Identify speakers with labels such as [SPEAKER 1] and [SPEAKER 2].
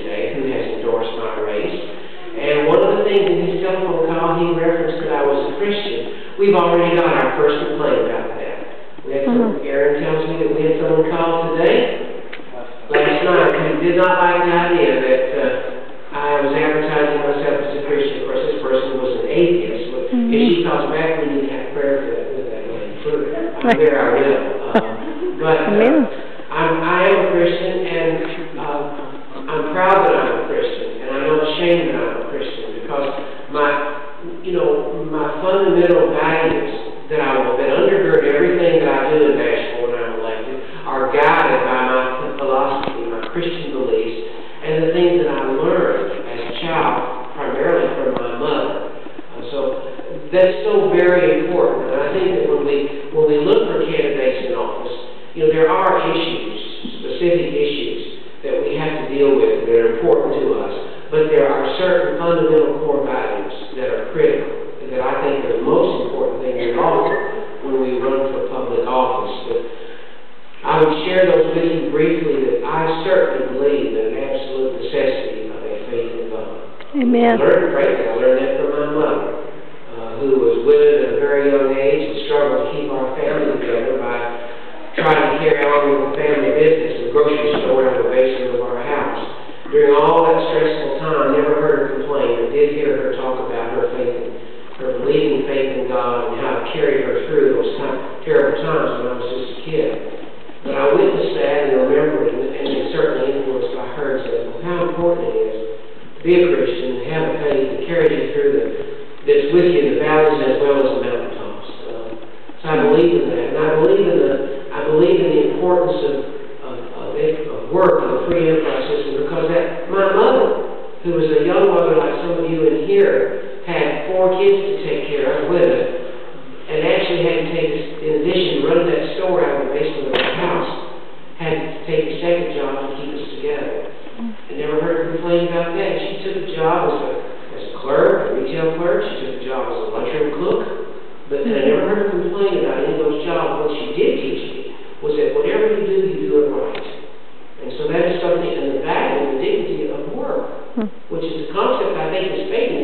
[SPEAKER 1] today who has endorsed my race. And one of the things in his telephone call, he referenced that I was a Christian. We've already got our first complaint about that. We had Aaron tells me that we had someone call today, last night, who did not like the idea that I was advertising myself as a Christian. Of course, this person was an atheist. But if she calls back, we need to have prayer for that with that lady. I'm there, I will. But I am a Christian, and I'm proud that I'm a Christian, and I'm not ashamed that I'm a Christian, because my fundamental values that undergird everything that I do in Nashville when I'm elected are guided by my philosophy, my Christian beliefs, and the things that I learned as a child, primarily from my mother. So that's so very important. And I think that when we look for candidates in office, there are issues, specific issues, that we have to deal with that are important to us. But there are certain fundamental core values that are critical, that I think are the most important thing we offer when we run for public office. But I would share those with you briefly, that I certainly believe in an absolute necessity of a faith in God.
[SPEAKER 2] Amen.
[SPEAKER 1] I learned that from my mother, who was widowed at a very young age and struggled to keep our family together by trying to carry on with the family business, the grocery store in the basement of our house. During all that stressful time, I never heard her complain. I did hear her talk about her faith, her believing faith in God, and how it carried her through those terrible times when I was just a kid. But I witnessed that and remembered it, and it certainly influenced by her example, how important it is to be a Christian and have a faith that carries you through that's with you in the valleys as well as the mountaintops. So I believe in that, and I believe in the importance of work in the free enterprise system, because my mother, who was a young mother like some of you in here, had 4 kids to take care of with her, and actually had to take, in addition to running that store out of the basement of our house, had to take a second job to keep us together. I never heard her complain about that. She took a job as a clerk, a retail clerk. She took a job as a lunchroom cook. But I never heard her complain about any of those jobs. What she did teach me was that whatever you do it right. And so that is something, and the value and the dignity of work, which is a concept I think is fading